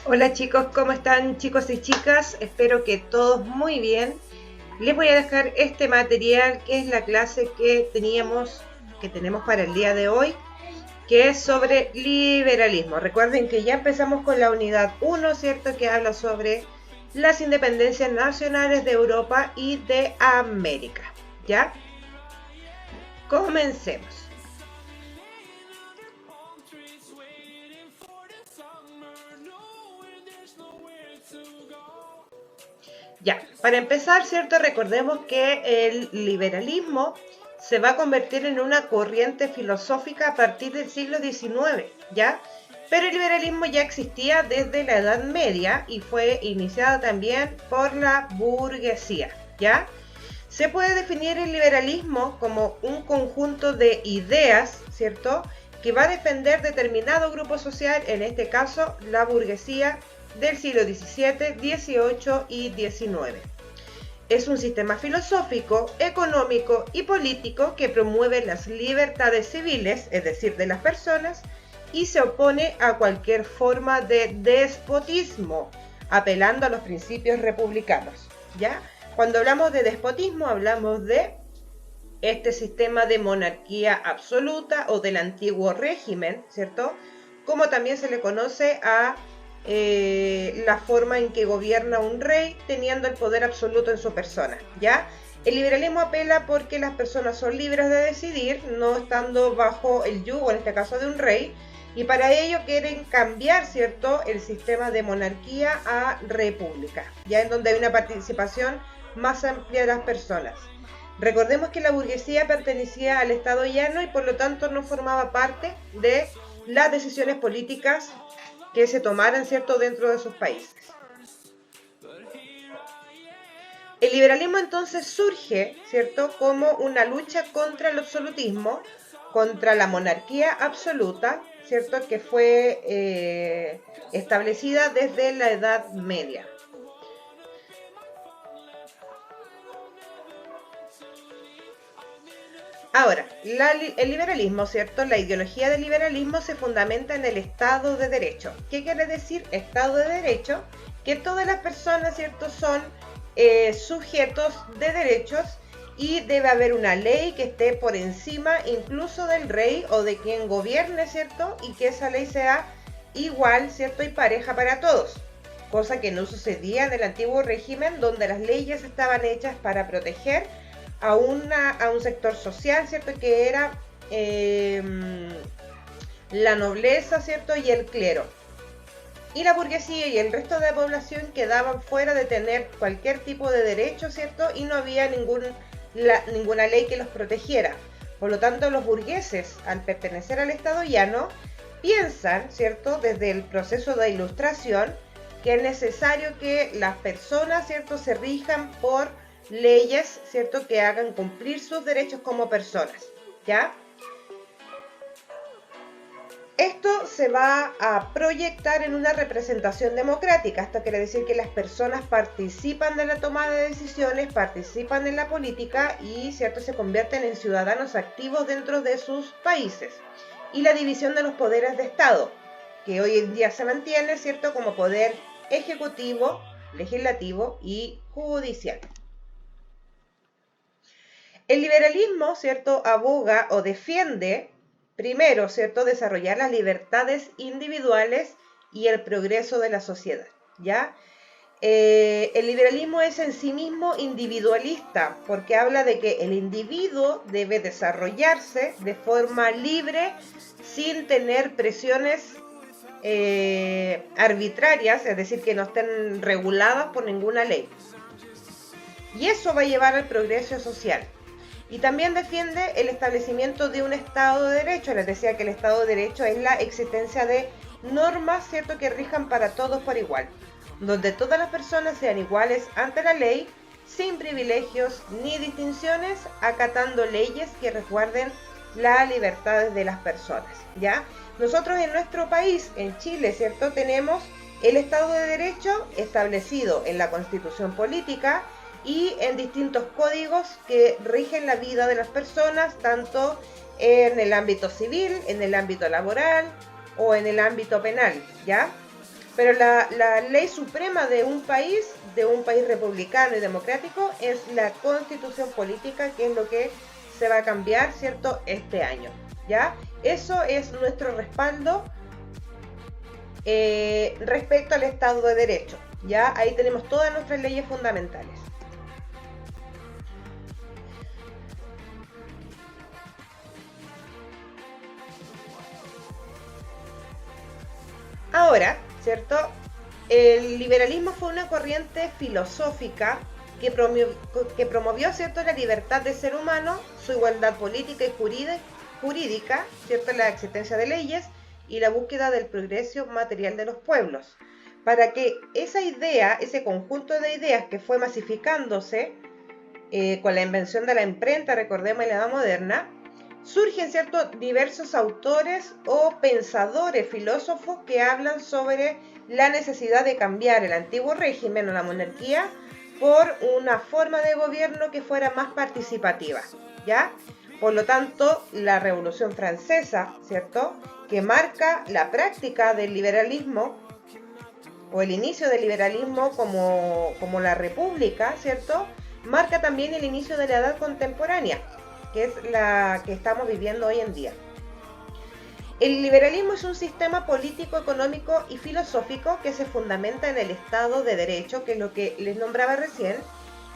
Hola chicos, ¿cómo están chicos y chicas? Espero que todos muy bien. Les voy a dejar este material que es la clase que tenemos para el día de hoy, que es sobre liberalismo. Recuerden que ya empezamos con la unidad 1, ¿cierto? Que habla sobre las independencias nacionales de Europa y de América. ¿Ya? Comencemos. Ya, para empezar, ¿cierto? Recordemos que el liberalismo se va a convertir en una corriente filosófica a partir del siglo XIX, ¿ya? Pero el liberalismo ya existía desde la Edad Media y fue iniciado también por la burguesía, ¿ya? Se puede definir el liberalismo como un conjunto de ideas, ¿cierto? Que va a defender determinado grupo social, en este caso la burguesía del siglo XVII, XVIII y XIX. Es un sistema filosófico, económico y político que promueve las libertades civiles, es decir, de las personas, y se opone a cualquier forma de despotismo, apelando a los principios republicanos, ¿ya? Cuando hablamos de despotismo, hablamos de este sistema de monarquía absoluta o del antiguo régimen, ¿cierto? Como también se le conoce a la forma en que gobierna un rey teniendo el poder absoluto en su persona, ¿ya? El liberalismo apela porque las personas son libres de decidir, no estando bajo el yugo, en este caso, de un rey, y para ello quieren cambiar, ¿cierto?, el sistema de monarquía a república, ya en donde hay una participación más amplia de las personas. Recordemos que la burguesía pertenecía al Estado llano y por lo tanto no formaba parte de las decisiones políticas que se tomaran, ¿cierto?, dentro de sus países. El liberalismo entonces surge, ¿cierto?, como una lucha contra el absolutismo, contra la monarquía absoluta, ¿cierto?, que fue establecida desde la Edad Media. Ahora, el liberalismo, ¿cierto? La ideología del liberalismo se fundamenta en el Estado de Derecho. ¿Qué quiere decir Estado de Derecho? Que todas las personas, ¿cierto?, son sujetos de derechos y debe haber una ley que esté por encima incluso del rey o de quien gobierne, ¿cierto? Y que esa ley sea igual, ¿cierto? Y pareja para todos. Cosa que no sucedía en el antiguo régimen, donde las leyes estaban hechas para proteger a un sector social, ¿cierto? Que era la nobleza, ¿cierto? Y el clero. Y la burguesía y el resto de la población quedaban fuera de tener cualquier tipo de derecho, ¿cierto? Y no había ninguna ley que los protegiera. Por lo tanto, los burgueses, al pertenecer al Estado llano, piensan, ¿cierto?, desde el proceso de ilustración, que es necesario que las personas, ¿cierto?, se rijan por leyes, ¿cierto?, que hagan cumplir sus derechos como personas, ¿ya? Esto se va a proyectar en una representación democrática. Esto quiere decir que las personas participan de la toma de decisiones, participan en la política y, ¿cierto?, se convierten en ciudadanos activos dentro de sus países. Y la división de los poderes de Estado, que hoy en día se mantiene, ¿cierto?, como poder ejecutivo, legislativo y judicial. El liberalismo, ¿cierto?, aboga o defiende, primero, ¿cierto?, desarrollar las libertades individuales y el progreso de la sociedad, ¿ya? El liberalismo es en sí mismo individualista, porque habla de que el individuo debe desarrollarse de forma libre, sin tener presiones arbitrarias, es decir, que no estén reguladas por ninguna ley. Y eso va a llevar al progreso social. Y también defiende el establecimiento de un Estado de Derecho. Les decía que el Estado de Derecho es la existencia de normas, ¿cierto?, que rijan para todos por igual, donde todas las personas sean iguales ante la ley, sin privilegios ni distinciones, acatando leyes que resguarden las libertades de las personas, ¿ya? Nosotros en nuestro país, en Chile, ¿cierto?, tenemos el Estado de Derecho establecido en la Constitución Política y en distintos códigos que rigen la vida de las personas, tanto en el ámbito civil, en el ámbito laboral, o en el ámbito penal, ¿ya? Pero la ley suprema de un país republicano y democrático, es la constitución política, que es lo que se va a cambiar, ¿cierto?, este año, ¿ya? Eso es nuestro respaldo respecto al Estado de Derecho, ¿ya? Ahí tenemos todas nuestras leyes fundamentales. Ahora, ¿cierto? El liberalismo fue una corriente filosófica que promovió, ¿cierto?, la libertad del ser humano, su igualdad política y jurídica, ¿cierto?, la existencia de leyes y la búsqueda del progreso material de los pueblos. Para que esa idea, ese conjunto de ideas que fue masificándose con la invención de la imprenta, recordemos, en la Edad Moderna, surgen, ¿cierto?, diversos autores o pensadores, filósofos, que hablan sobre la necesidad de cambiar el antiguo régimen o la monarquía por una forma de gobierno que fuera más participativa, ¿ya? Por lo tanto, la Revolución Francesa, ¿cierto?, que marca la práctica del liberalismo o el inicio del liberalismo como la república, ¿cierto?, marca también el inicio de la edad contemporánea, que es la que estamos viviendo hoy en día. El liberalismo es un sistema político, económico y filosófico que se fundamenta en el Estado de Derecho, que es lo que les nombraba recién,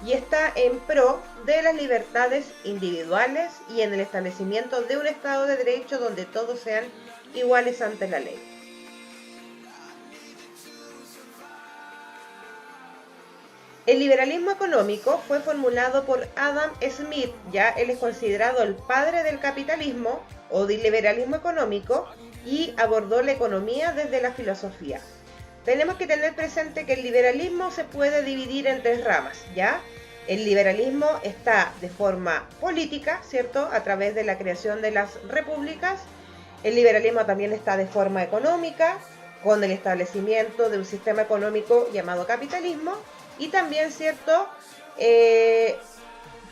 y está en pro de las libertades individuales y en el establecimiento de un Estado de Derecho donde todos sean iguales ante la ley. El liberalismo económico fue formulado por Adam Smith, ya él es considerado el padre del capitalismo o del liberalismo económico, y abordó la economía desde la filosofía. Tenemos que tener presente que el liberalismo se puede dividir en tres ramas, ¿ya? El liberalismo está de forma política, ¿cierto?, a través de la creación de las repúblicas. El liberalismo también está de forma económica, con el establecimiento de un sistema económico llamado capitalismo. Y también, ¿cierto?,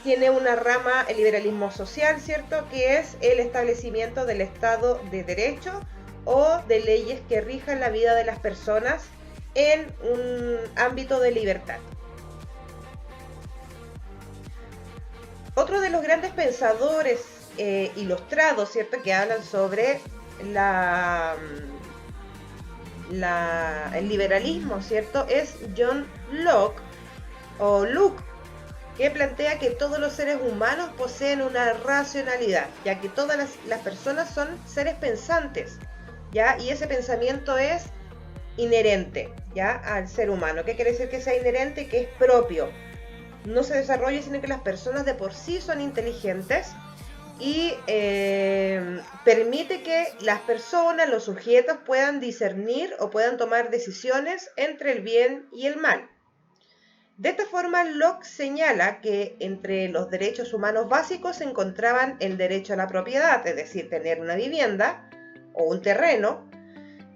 tiene una rama, el liberalismo social, ¿cierto?, que es el establecimiento del Estado de Derecho o de leyes que rijan la vida de las personas en un ámbito de libertad. Otro de los grandes pensadores ilustrados, ¿cierto?, que hablan sobre el liberalismo, ¿cierto?, es John Locke, que plantea que todos los seres humanos poseen una racionalidad, ya que todas las personas son seres pensantes, ¿ya? Y ese pensamiento es inherente, ¿ya?, al ser humano. ¿Qué quiere decir que sea inherente? Que es propio. No se desarrolla, sino que las personas de por sí son inteligentes y permite que las personas, los sujetos, puedan discernir o puedan tomar decisiones entre el bien y el mal. De esta forma, Locke señala que entre los derechos humanos básicos se encontraban el derecho a la propiedad, es decir, tener una vivienda o un terreno,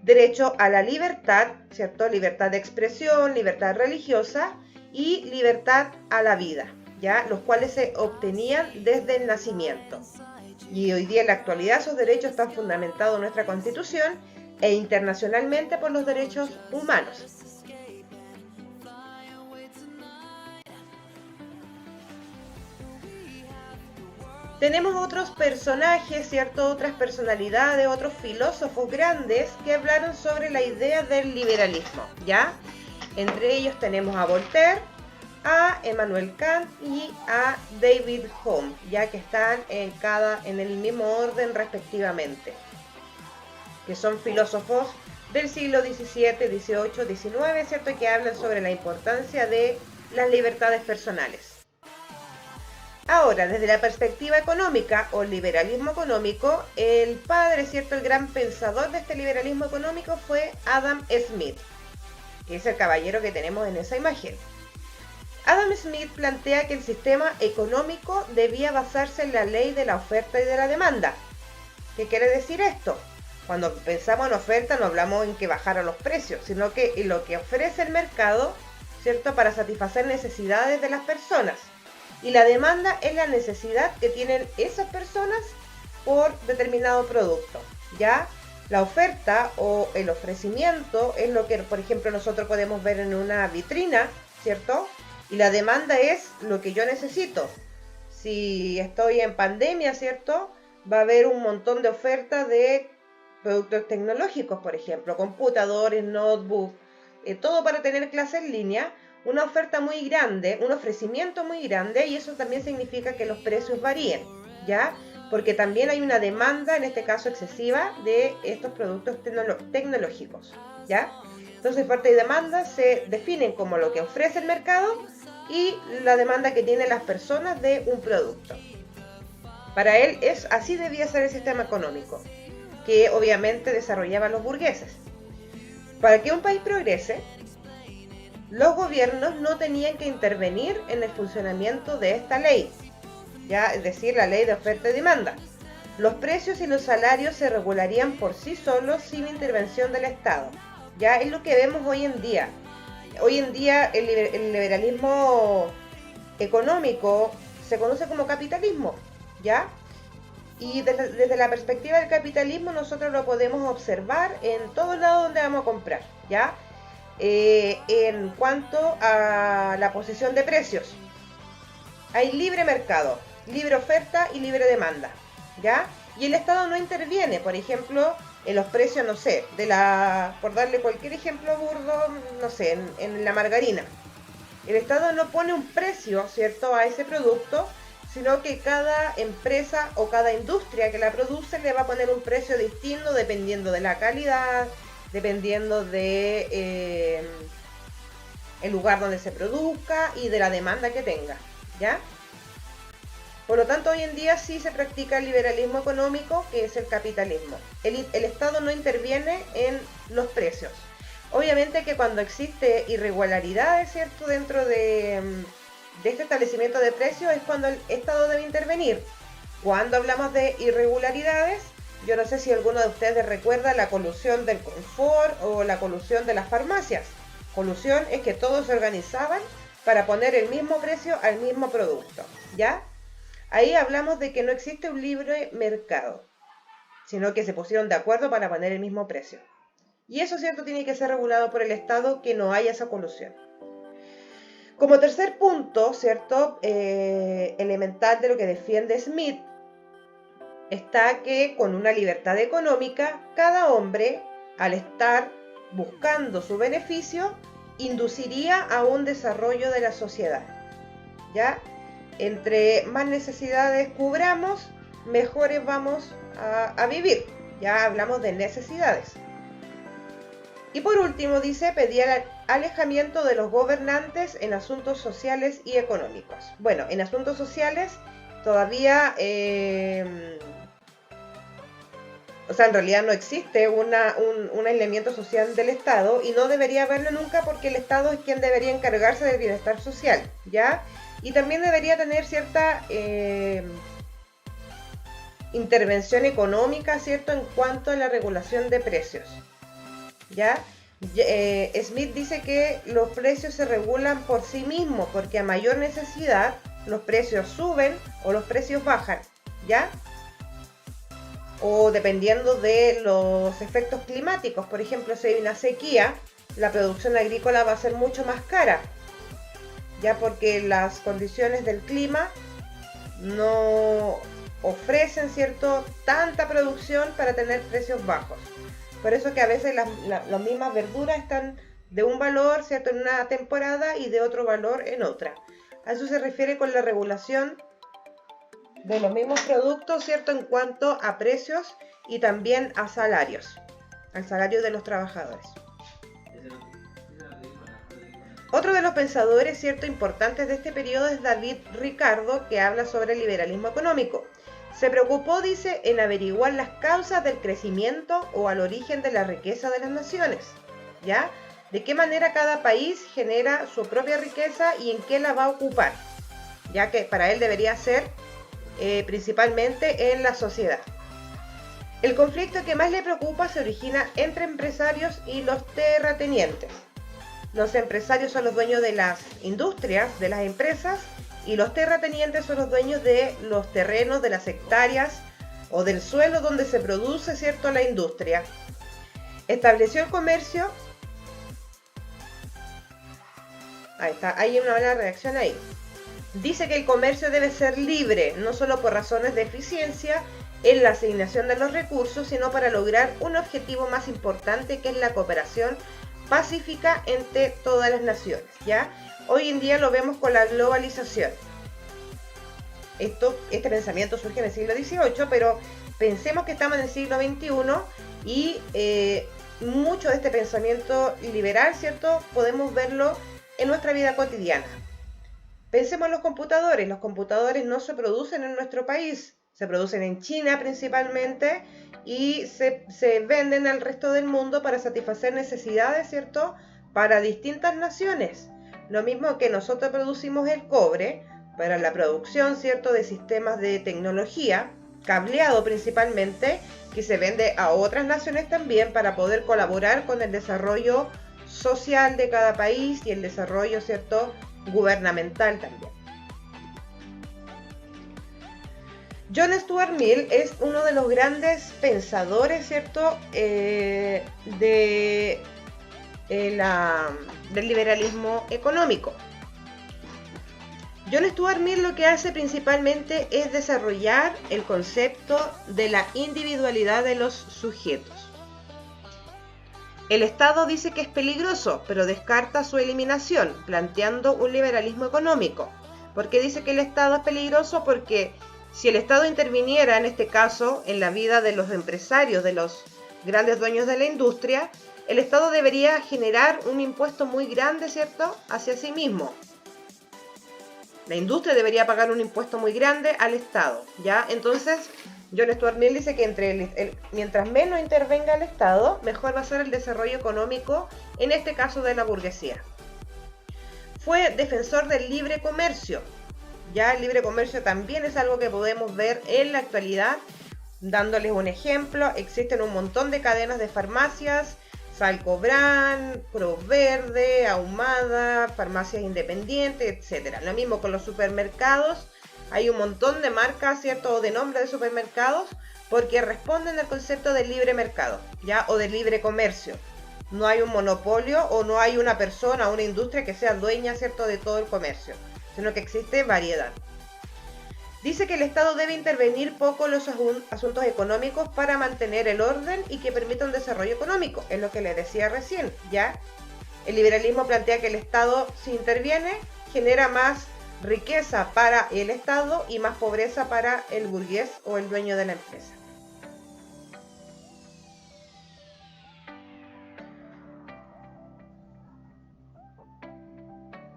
derecho a la libertad, ¿cierto?, libertad de expresión, libertad religiosa y libertad a la vida, ¿ya?, los cuales se obtenían desde el nacimiento. Y hoy día, en la actualidad, esos derechos están fundamentados en nuestra Constitución e internacionalmente por los derechos humanos. Tenemos otros personajes, ¿cierto?, otras personalidades, otros filósofos grandes que hablaron sobre la idea del liberalismo, ¿ya? Entre ellos tenemos a Voltaire, a Emmanuel Kant y a David Hume, ya que están en el mismo orden respectivamente, que son filósofos del siglo XVII, XVIII, XIX, ¿cierto?, y que hablan sobre la importancia de las libertades personales. Ahora, desde la perspectiva económica o liberalismo económico, el padre, ¿cierto?, el gran pensador de este liberalismo económico fue Adam Smith, que es el caballero que tenemos en esa imagen. Adam Smith plantea que el sistema económico debía basarse en la ley de la oferta y de la demanda. ¿Qué quiere decir esto? Cuando pensamos en oferta no hablamos en que bajaran los precios, sino que en lo que ofrece el mercado, ¿cierto?, para satisfacer necesidades de las personas. Y la demanda es la necesidad que tienen esas personas por determinado producto, ¿ya? La oferta o el ofrecimiento es lo que, por ejemplo, nosotros podemos ver en una vitrina, ¿cierto? Y la demanda es lo que yo necesito. Si estoy en pandemia, ¿cierto? Va a haber un montón de ofertas de productos tecnológicos, por ejemplo, computadores, notebooks, todo para tener clases en línea, una oferta muy grande, un ofrecimiento muy grande, y eso también significa que los precios varíen, ¿ya? Porque también hay una demanda, en este caso excesiva, de estos productos tecnológicos, ¿ya? Entonces, oferta y demanda se definen como lo que ofrece el mercado y la demanda que tienen las personas de un producto. Para él es así debía ser el sistema económico, que obviamente desarrollaban los burgueses. Para que un país progrese, los gobiernos no tenían que intervenir en el funcionamiento de esta ley, ya, es decir, la ley de oferta y demanda. Los precios y los salarios se regularían por sí solos sin intervención del Estado. Ya es lo que vemos hoy en día. Hoy en día el liberalismo económico se conoce como capitalismo, ¿ya? Y desde la perspectiva del capitalismo nosotros lo podemos observar en todos lados donde vamos a comprar, ¿ya? En cuanto a la posición de precios, hay libre mercado, libre oferta y libre demanda, ¿ya? Y el Estado no interviene, por ejemplo, en los precios, no sé, por darle cualquier ejemplo burdo, no sé, en la margarina. El Estado no pone un precio, ¿cierto?, a ese producto, sino que cada empresa o cada industria que la produce le va a poner un precio distinto dependiendo de la calidad, dependiendo de el lugar donde se produzca y de la demanda que tenga, ¿ya? Por lo tanto, hoy en día sí se practica el liberalismo económico, que es el capitalismo. El Estado no interviene en los precios. Obviamente que cuando existe irregularidades, ¿cierto?, dentro de este establecimiento de precios es cuando el Estado debe intervenir. Cuando hablamos de irregularidades, yo no sé si alguno de ustedes recuerda la colusión del confort o la colusión de las farmacias. Colusión es que todos se organizaban para poner el mismo precio al mismo producto, ¿ya? Ahí hablamos de que no existe un libre mercado, sino que se pusieron de acuerdo para poner el mismo precio. Y eso, ¿cierto?, tiene que ser regulado por el Estado, que no haya esa colusión. Como tercer punto, ¿cierto?, elemental de lo que defiende Smith, está que con una libertad económica, cada hombre, al estar buscando su beneficio, induciría a un desarrollo de la sociedad, ¿ya? Entre más necesidades cubramos, mejores vamos a vivir. Ya hablamos de necesidades. Y por último dice, pedía el alejamiento de los gobernantes en asuntos sociales y económicos. Bueno, en asuntos sociales todavía, o sea, en realidad no existe un aislamiento social del Estado, y no debería haberlo nunca, porque el Estado es quien debería encargarse del bienestar social, ¿ya? Y también debería tener cierta intervención económica, ¿cierto?, en cuanto a la regulación de precios, ¿ya? Smith dice que los precios se regulan por sí mismos, porque a mayor necesidad los precios suben o los precios bajan, ¿ya? O dependiendo de los efectos climáticos. Por ejemplo, si hay una sequía, la producción agrícola va a ser mucho más cara, ya, porque las condiciones del clima no ofrecen, ¿cierto?, tanta producción para tener precios bajos. Por eso que a veces las mismas verduras están de un valor, ¿cierto?, en una temporada y de otro valor en otra. A eso se refiere con la regulación de los mismos productos, ¿cierto?, en cuanto a precios y también a salarios, al salario de los trabajadores. Otro de los pensadores, ¿cierto?, importantes de este periodo es David Ricardo, que habla sobre el liberalismo económico. Se preocupó, dice, en averiguar las causas del crecimiento o al origen de la riqueza de las naciones, ¿ya? De qué manera cada país genera su propia riqueza y en qué la va a ocupar, ya que para él debería ser principalmente en la sociedad. El conflicto que más le preocupa se origina entre empresarios y los terratenientes. Los empresarios son los dueños de las industrias, de las empresas, y los terratenientes son los dueños de los terrenos, de las hectáreas o del suelo donde se produce, ¿cierto?, la industria. Estableció el comercio. Ahí está, hay una buena reacción ahí. Dice que el comercio debe ser libre, no solo por razones de eficiencia en la asignación de los recursos, sino para lograr un objetivo más importante, que es la cooperación pacífica entre todas las naciones, ¿ya? Hoy en día lo vemos con la globalización. Este pensamiento surge en el siglo XVIII, pero pensemos que estamos en el siglo XXI y mucho de este pensamiento liberal, ¿cierto?, podemos verlo en nuestra vida cotidiana. Pensemos en los computadores. Los computadores no se producen en nuestro país, se producen en China principalmente y se venden al resto del mundo para satisfacer necesidades, ¿cierto?, para distintas naciones. Lo mismo que nosotros producimos el cobre para la producción, ¿cierto?, de sistemas de tecnología, cableado principalmente, que se vende a otras naciones también para poder colaborar con el desarrollo social de cada país y el desarrollo, ¿cierto?, gubernamental también. John Stuart Mill es uno de los grandes pensadores, ¿cierto?, del liberalismo económico. John Stuart Mill lo que hace principalmente es desarrollar el concepto de la individualidad de los sujetos. El Estado dice que es peligroso, pero descarta su eliminación, planteando un liberalismo económico. ¿Por qué dice que el Estado es peligroso? Porque si el Estado interviniera, en este caso, en la vida de los empresarios, de los grandes dueños de la industria, el Estado debería generar un impuesto muy grande, ¿cierto?, hacia sí mismo. La industria debería pagar un impuesto muy grande al Estado, ¿ya? Entonces, John Stuart Mill dice que mientras menos intervenga el Estado, mejor va a ser el desarrollo económico, en este caso de la burguesía. Fue defensor del libre comercio. Ya el libre comercio también es algo que podemos ver en la actualidad. Dándoles un ejemplo, existen un montón de cadenas de farmacias, Salcobran, Cruz Verde, Ahumada, farmacias independientes, etc. Lo mismo con los supermercados. Hay un montón de marcas, ¿cierto?, o de nombres de supermercados, porque responden al concepto del libre mercado, ¿ya?, o del libre comercio. No hay un monopolio o no hay una persona o una industria que sea dueña, ¿cierto?, de todo el comercio, sino que existe variedad. Dice que el Estado debe intervenir poco en los asuntos económicos para mantener el orden y que permita un desarrollo económico. Es lo que les decía recién, ¿ya? El liberalismo plantea que el Estado, si interviene, genera más riqueza para el Estado y más pobreza para el burgués o el dueño de la empresa.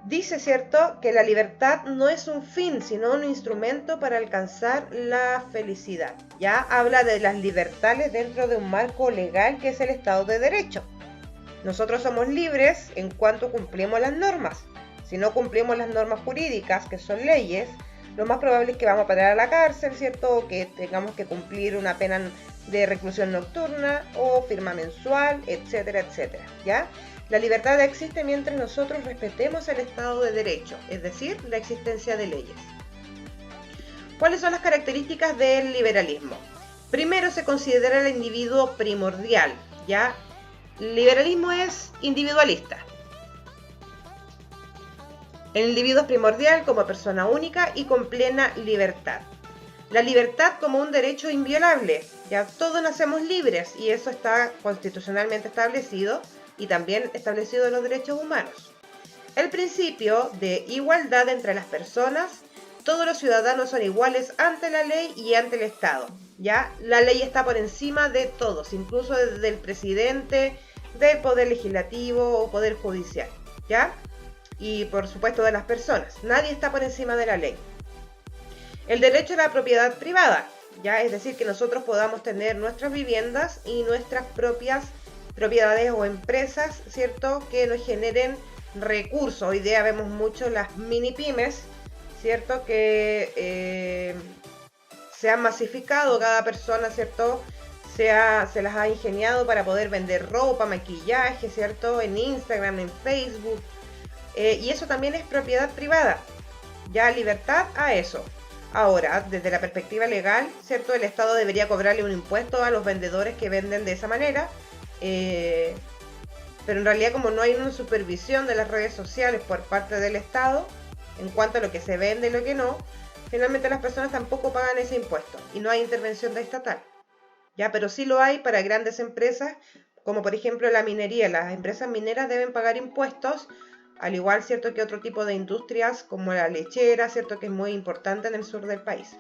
Dice, ¿cierto?, que la libertad no es un fin, sino un instrumento para alcanzar la felicidad. Ya habla de las libertades dentro de un marco legal que es el Estado de Derecho. Nosotros somos libres en cuanto cumplimos las normas. Si no cumplimos las normas jurídicas, que son leyes, lo más probable es que vamos a parar a la cárcel, ¿cierto?, o que tengamos que cumplir una pena de reclusión nocturna o firma mensual, etcétera, etcétera, ¿ya? La libertad existe mientras nosotros respetemos el Estado de Derecho, es decir, la existencia de leyes. ¿Cuáles son las características del liberalismo? Primero, se considera el individuo primordial, ¿ya? El liberalismo es individualista. El individuo es primordial como persona única y con plena libertad. La libertad como un derecho inviolable, ya todos nacemos libres y eso está constitucionalmente establecido y también establecido en los derechos humanos. El principio de igualdad entre las personas, todos los ciudadanos son iguales ante la ley y ante el Estado, ¿ya? La ley está por encima de todos, incluso del presidente, del poder legislativo o poder judicial, ¿ya? Y por supuesto de las personas, nadie está por encima de la ley. El derecho a la propiedad privada, ¿ya? Es decir, que nosotros podamos tener nuestras viviendas y nuestras propias propiedades o empresas, ¿cierto?, que nos generen recursos. Hoy día vemos mucho las mini pymes, ¿cierto?, que se han masificado, cada persona, ¿cierto?, se las ha ingeniado para poder vender ropa, maquillaje, ¿cierto?, en Instagram, en Facebook, y eso también es propiedad privada, ya libertad a eso. Ahora, desde la perspectiva legal, ¿cierto? El Estado debería cobrarle un impuesto a los vendedores que venden de esa manera, pero en realidad como no hay una supervisión de las redes sociales por parte del Estado en cuanto a lo que se vende y lo que no, finalmente las personas tampoco pagan ese impuesto y no hay intervención de estatal. Ya, pero sí lo hay para grandes empresas, como por ejemplo la minería. Las empresas mineras deben pagar impuestos, al igual, ¿cierto?, que otro tipo de industrias como la lechera, ¿cierto?, que es muy importante en el sur del país.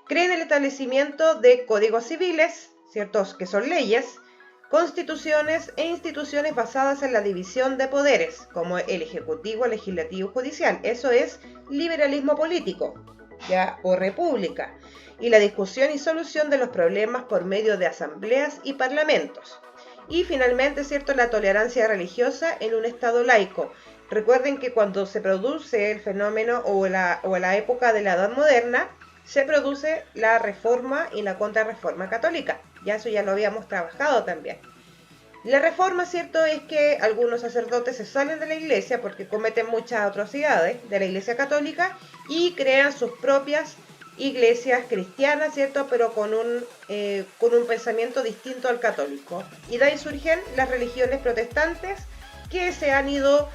Creen el establecimiento de códigos civiles, ¿ciertos?, que son leyes, constituciones e instituciones basadas en la división de poderes, como el ejecutivo, legislativo y judicial. Eso es liberalismo político, ¿ya?, o república. Y la discusión y solución de los problemas por medio de asambleas y parlamentos. Y finalmente, ¿cierto?, la tolerancia religiosa en un Estado laico. Recuerden que cuando se produce el fenómeno o la época de la Edad Moderna, se produce la reforma y la contrarreforma católica. Ya eso ya lo habíamos trabajado también. La reforma, ¿cierto?, es que algunos sacerdotes se salen de la iglesia porque cometen muchas atrocidades de la iglesia católica y crean sus propias iglesias cristianas, ¿cierto?, pero con un pensamiento distinto al católico. Y de ahí surgen las religiones protestantes que se han ido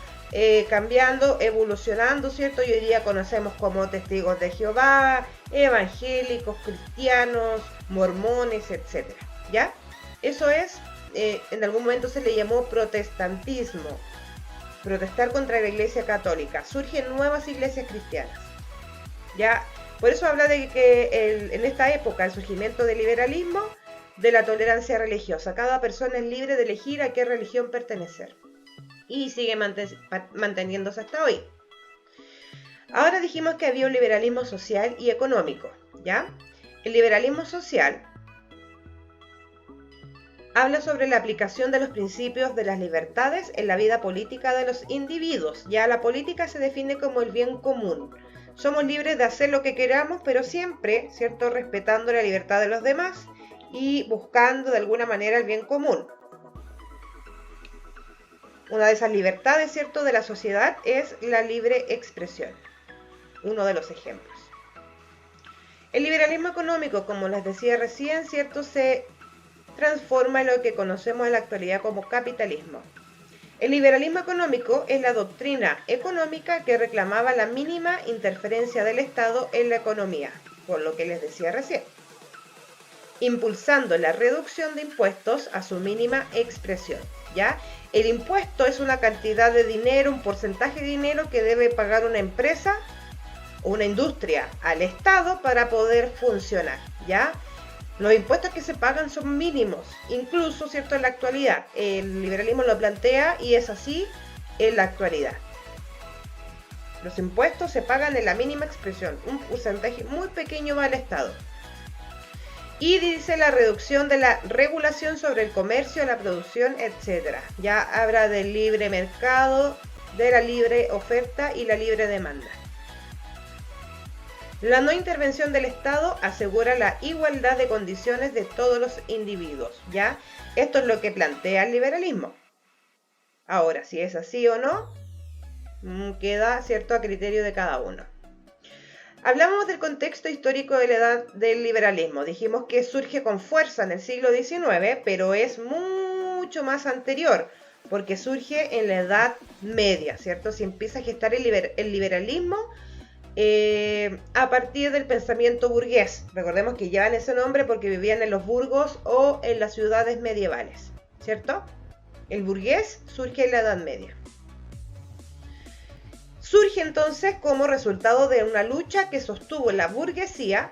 cambiando, evolucionando, ¿cierto? Y hoy día conocemos como testigos de Jehová, evangélicos, cristianos, mormones, etc. ¿Ya? Eso es, en algún momento se le llamó protestantismo, protestar contra la iglesia católica. Surgen nuevas iglesias cristianas. ¿Ya? Por eso habla de que en esta época, el surgimiento del liberalismo, de la tolerancia religiosa. Cada persona es libre de elegir a qué religión pertenecer. Y sigue manteniéndose hasta hoy. Ahora dijimos que había un liberalismo social y económico, ¿ya? El liberalismo social habla sobre la aplicación de los principios de las libertades en la vida política de los individuos. Ya la política se define como el bien común. Somos libres de hacer lo que queramos, pero siempre, ¿cierto?, respetando la libertad de los demás y buscando de alguna manera el bien común. Una de esas libertades, ¿cierto?, de la sociedad es la libre expresión. Uno de los ejemplos. El liberalismo económico, como les decía recién, ¿cierto?, se transforma en lo que conocemos en la actualidad como capitalismo. El liberalismo económico es la doctrina económica que reclamaba la mínima interferencia del Estado en la economía, por lo que les decía recién, impulsando la reducción de impuestos a su mínima expresión, ¿ya? El impuesto es una cantidad de dinero, un porcentaje de dinero que debe pagar una empresa o una industria al Estado para poder funcionar, ¿ya? Los impuestos que se pagan son mínimos, incluso, ¿cierto?, en la actualidad. El liberalismo lo plantea y es así en la actualidad. Los impuestos se pagan en la mínima expresión, un porcentaje muy pequeño va al Estado. Y dice la reducción de la regulación sobre el comercio, la producción, etc. Ya habla del libre mercado, de la libre oferta y la libre demanda. La no intervención del Estado asegura la igualdad de condiciones de todos los individuos, ¿ya? Esto es lo que plantea el liberalismo. Ahora, si es así o no, queda, ¿cierto?, a criterio de cada uno. Hablamos del contexto histórico de la edad del liberalismo. Dijimos que surge con fuerza en el siglo XIX, pero es mucho más anterior, porque surge en la Edad Media, ¿cierto? Se empieza a gestar el liberalismo a partir del pensamiento burgués. Recordemos que llevan ese nombre porque vivían en los burgos o en las ciudades medievales, ¿cierto? El burgués surge en la Edad Media. Surge entonces como resultado de una lucha que sostuvo la burguesía,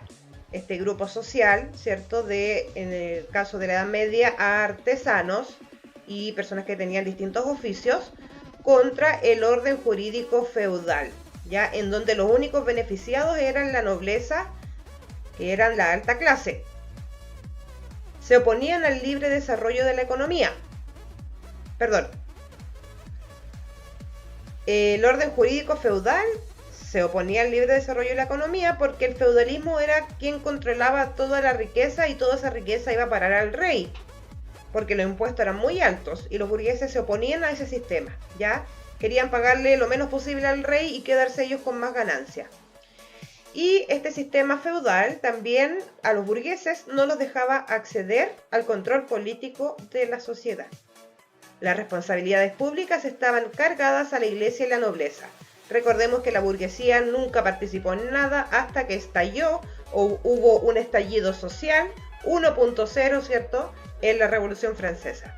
este grupo social, ¿cierto?, en el caso de la Edad Media, a artesanos y personas que tenían distintos oficios, contra el orden jurídico feudal, ya en donde los únicos beneficiados eran la nobleza, que eran la alta clase. Se oponían al libre desarrollo de la economía. El orden jurídico feudal se oponía al libre desarrollo de la economía porque el feudalismo era quien controlaba toda la riqueza y toda esa riqueza iba a parar al rey, porque los impuestos eran muy altos y los burgueses se oponían a ese sistema, ¿ya? Querían pagarle lo menos posible al rey y quedarse ellos con más ganancia. Y este sistema feudal también a los burgueses no los dejaba acceder al control político de la sociedad. Las responsabilidades públicas estaban cargadas a la iglesia y la nobleza. Recordemos que la burguesía nunca participó en nada hasta que estalló o hubo un estallido social 1.0, ¿cierto?, en la Revolución Francesa.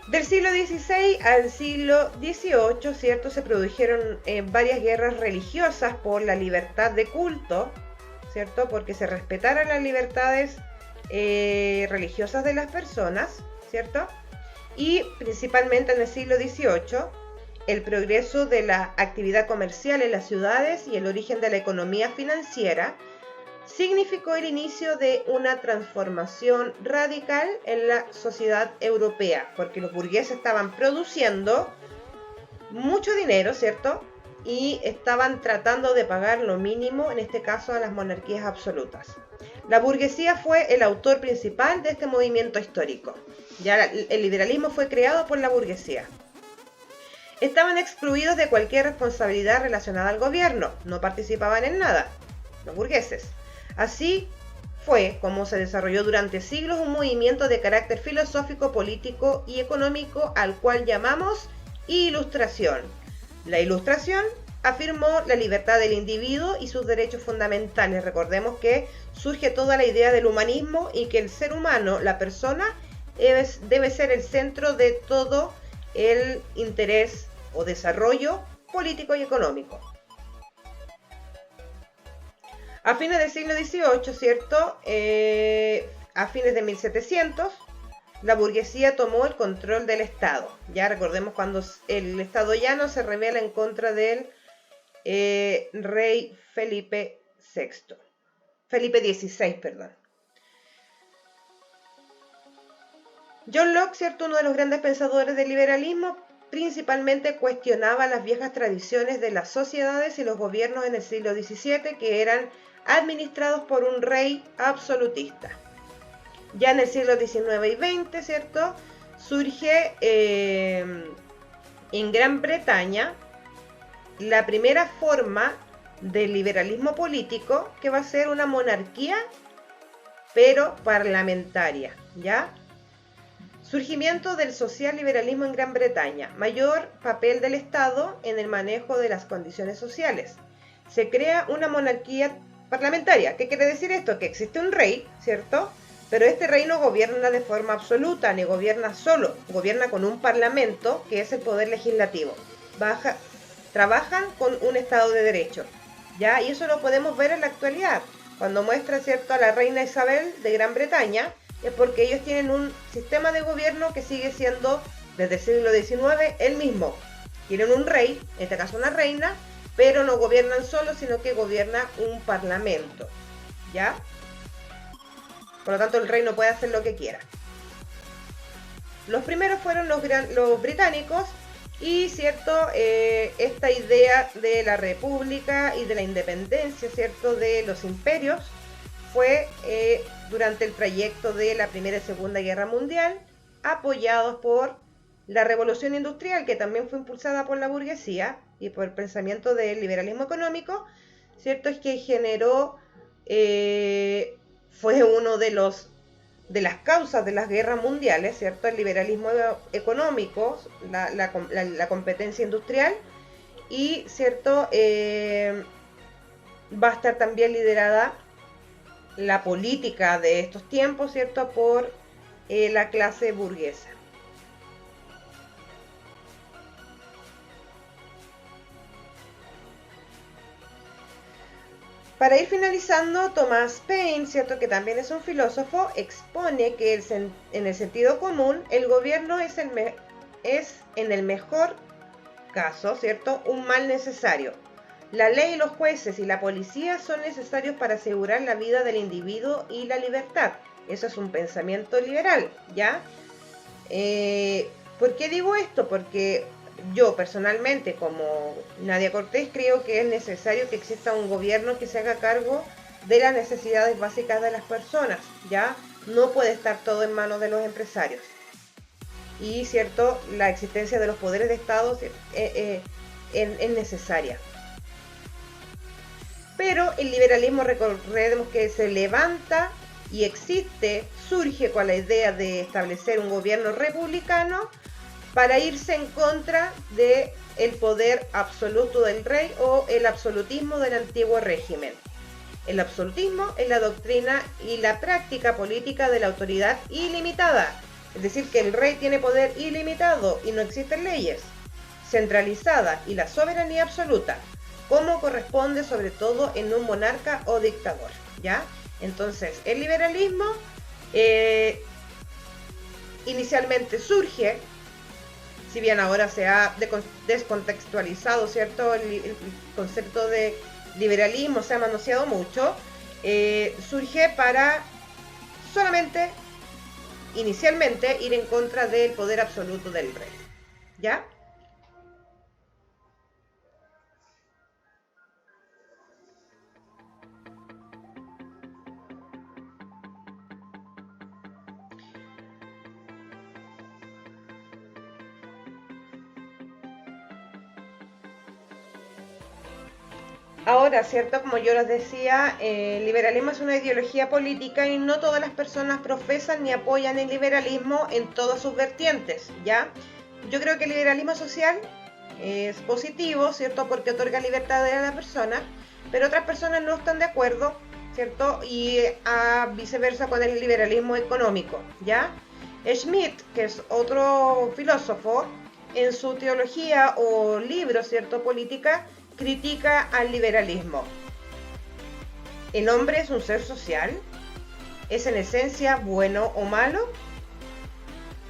Del siglo XVI al siglo XVIII, ¿cierto?, se produjeron varias guerras religiosas por la libertad de culto, ¿cierto?, porque se respetaran las libertades religiosas de las personas, ¿cierto? Y principalmente en el siglo XVIII, el progreso de la actividad comercial en las ciudades y el origen de la economía financiera significó el inicio de una transformación radical en la sociedad europea, porque los burgueses estaban produciendo mucho dinero, ¿cierto? Y estaban tratando de pagar lo mínimo, en este caso a las monarquías absolutas. La burguesía fue el autor principal de este movimiento histórico. Ya el liberalismo fue creado por la burguesía. Estaban excluidos de cualquier responsabilidad relacionada al gobierno, no participaban en nada, los burgueses. Así fue como se desarrolló durante siglos un movimiento de carácter filosófico, político y económico al cual llamamos Ilustración. La Ilustración afirmó la libertad del individuo y sus derechos fundamentales. Recordemos que surge toda la idea del humanismo y que el ser humano, la persona, debe ser el centro de todo el interés o desarrollo político y económico. A fines del siglo XVIII, ¿cierto? A fines de 1700, la burguesía tomó el control del Estado. Ya recordemos cuando el Estado llano se rebela en contra del rey Felipe XVI, perdón. John Locke, ¿cierto?, uno de los grandes pensadores del liberalismo, principalmente cuestionaba las viejas tradiciones de las sociedades y los gobiernos en el siglo XVII que eran administrados por un rey absolutista. Ya en el siglo XIX y XX, ¿cierto?, surge en Gran Bretaña la primera forma del liberalismo político, que va a ser una monarquía, pero parlamentaria, ¿ya? Surgimiento del socialliberalismo en Gran Bretaña. Mayor papel del Estado en el manejo de las condiciones sociales. Se crea una monarquía parlamentaria. ¿Qué quiere decir esto? Que existe un rey, ¿cierto? Pero este rey no gobierna de forma absoluta, ni gobierna solo. Gobierna con un parlamento, que es el poder legislativo. Trabajan con un Estado de Derecho, ¿ya? Y eso lo podemos ver en la actualidad. Cuando muestra, ¿cierto?, a la reina Isabel de Gran Bretaña, es porque ellos tienen un sistema de gobierno que sigue siendo, desde el siglo XIX, el mismo. Tienen un rey, en este caso una reina, pero no gobiernan solos, sino que gobierna un parlamento, ¿ya? Por lo tanto, el rey no puede hacer lo que quiera. Los primeros fueron los británicos, y, ¿cierto?, esta idea de la república y de la independencia, ¿cierto?, de los imperios, fue durante el trayecto de la Primera y Segunda Guerra Mundial, apoyados por la Revolución Industrial, que también fue impulsada por la burguesía y por el pensamiento del liberalismo económico, ¿cierto? Es que generó, fue uno de las causas de las guerras mundiales, ¿cierto? El liberalismo económico, la competencia industrial, y, ¿cierto?, va a estar también liderada la política de estos tiempos, ¿cierto?, por la clase burguesa. Para ir finalizando, Thomas Paine, ¿cierto?, que también es un filósofo, expone que en el sentido común el gobierno es en el mejor caso, ¿cierto?, un mal necesario. La ley, los jueces y la policía son necesarios para asegurar la vida del individuo y la libertad. Eso es un pensamiento liberal, ¿ya? ¿Por qué digo esto? Porque yo personalmente, como Nadia Cortés, creo que es necesario que exista un gobierno que se haga cargo de las necesidades básicas de las personas, ¿ya? No puede estar todo en manos de los empresarios. Y, ¿cierto?, la existencia de los poderes de Estado es necesaria. Pero el liberalismo, recordemos que se levanta y existe, surge con la idea de establecer un gobierno republicano para irse en contra del poder absoluto del rey o el absolutismo del antiguo régimen. El absolutismo es la doctrina y la práctica política de la autoridad ilimitada, es decir, que el rey tiene poder ilimitado y no existen leyes, centralizada y la soberanía absoluta, como corresponde sobre todo en un monarca o dictador, ¿ya? Entonces, el liberalismo inicialmente surge, si bien ahora se ha descontextualizado, ¿cierto? El concepto de liberalismo se ha manoseado mucho, surge para solamente, inicialmente, ir en contra del poder absoluto del rey, ¿ya? Ahora, ¿cierto? Como yo les decía, el liberalismo es una ideología política y no todas las personas profesan ni apoyan el liberalismo en todas sus vertientes, ¿ya? Yo creo que el liberalismo social es positivo, ¿cierto? Porque otorga libertad a la persona, pero otras personas no están de acuerdo, ¿cierto? Y viceversa con el liberalismo económico, ¿ya? Schmitt, que es otro filósofo, en su teología o libro, ¿cierto? Política, critica al liberalismo. ¿El hombre es un ser social? ¿Es en esencia bueno o malo?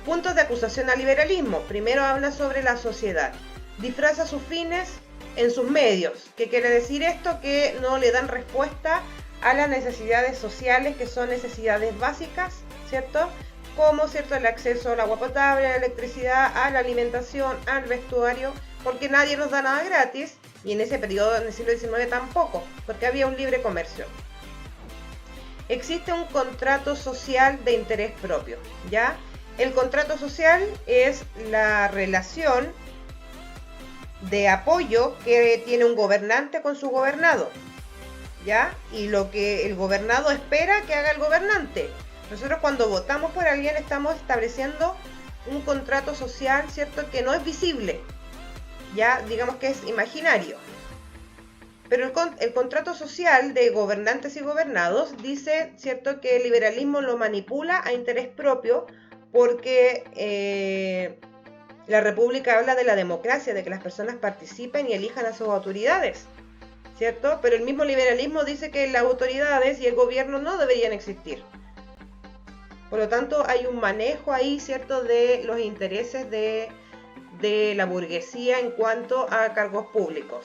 Puntos de acusación al liberalismo. Primero habla sobre la sociedad. Disfraza sus fines en sus medios. ¿Qué quiere decir esto? Que no le dan respuesta a las necesidades sociales, que son necesidades básicas, ¿cierto? Como, ¿cierto?, el acceso al agua potable, a la electricidad, a la alimentación, al vestuario, porque nadie nos da nada gratis. Y en ese periodo, en el siglo XIX, tampoco, porque había un libre comercio. Existe un contrato social de interés propio, ¿ya? El contrato social es la relación de apoyo que tiene un gobernante con su gobernado, ¿ya? Y lo que el gobernado espera que haga el gobernante. Nosotros cuando votamos por alguien estamos estableciendo un contrato social, ¿cierto?, que no es visible, ya digamos que es imaginario. Pero el contrato social de gobernantes y gobernados dice, ¿cierto?, que el liberalismo lo manipula a interés propio porque la república habla de la democracia, de que las personas participen y elijan a sus autoridades, ¿cierto? Pero el mismo liberalismo dice que las autoridades y el gobierno no deberían existir. Por lo tanto, hay un manejo ahí, ¿cierto?, de los intereses de la burguesía en cuanto a cargos públicos.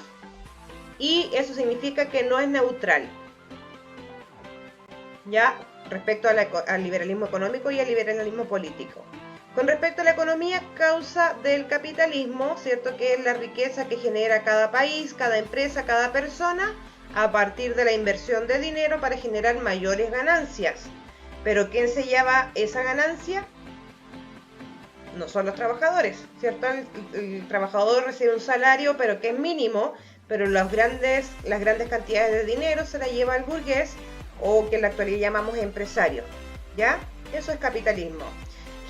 Y eso significa que no es neutral, ya, respecto al liberalismo económico y al liberalismo político. Con respecto a la economía, causa del capitalismo, ¿cierto?, que es la riqueza que genera cada país, cada empresa, cada persona, a partir de la inversión de dinero para generar mayores ganancias. Pero ¿quién se lleva esa ganancia? No son los trabajadores, ¿cierto? El trabajador recibe un salario, pero que es mínimo, pero las grandes cantidades de dinero se la lleva el burgués, o que en la actualidad llamamos empresario, ¿ya? Eso es capitalismo.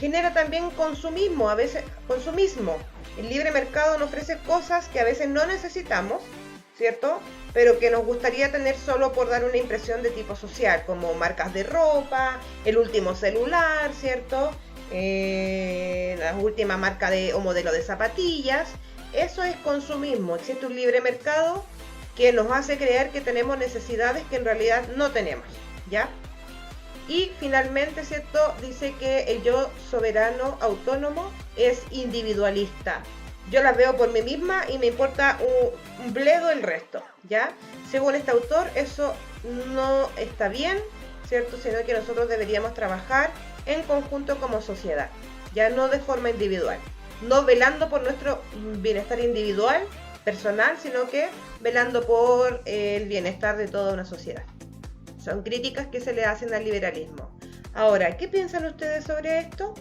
Genera también consumismo, a veces consumismo. El libre mercado nos ofrece cosas que a veces no necesitamos, ¿cierto?, pero que nos gustaría tener solo por dar una impresión de tipo social, como marcas de ropa, el último celular, ¿cierto?, la última marca o modelo de zapatillas. Eso es consumismo. Existe un libre mercado que nos hace creer que tenemos necesidades que en realidad no tenemos, ¿ya? Y finalmente, ¿cierto?, dice que el yo soberano autónomo es individualista. Yo las veo por mí misma y me importa un bledo el resto, ¿ya? Según este autor, eso no está bien, ¿cierto?, sino que nosotros deberíamos trabajar en conjunto como sociedad, ya no de forma individual, no velando por nuestro bienestar individual, personal, sino que velando por el bienestar de toda una sociedad. Son críticas que se le hacen al liberalismo. Ahora, ¿qué piensan ustedes sobre esto?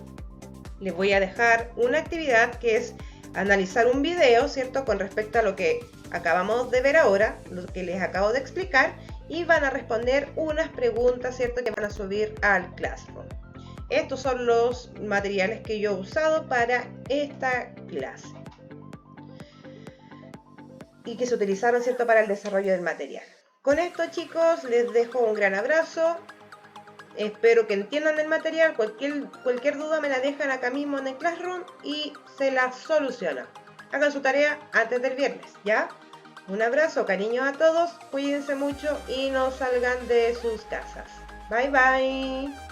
Les voy a dejar una actividad que es analizar un video, ¿cierto? Con respecto a lo que acabamos de ver ahora, lo que les acabo de explicar, y van a responder unas preguntas, ¿cierto? Que van a subir al Classroom. Estos son los materiales que yo he usado para esta clase y que se utilizaron, ¿cierto? Para el desarrollo del material. Con esto, chicos, les dejo un gran abrazo. Espero que entiendan el material. Cualquier duda me la dejan acá mismo en el Classroom y se la soluciona. Hagan su tarea antes del viernes, ¿ya? Un abrazo, cariños a todos, cuídense mucho y no salgan de sus casas. Bye bye.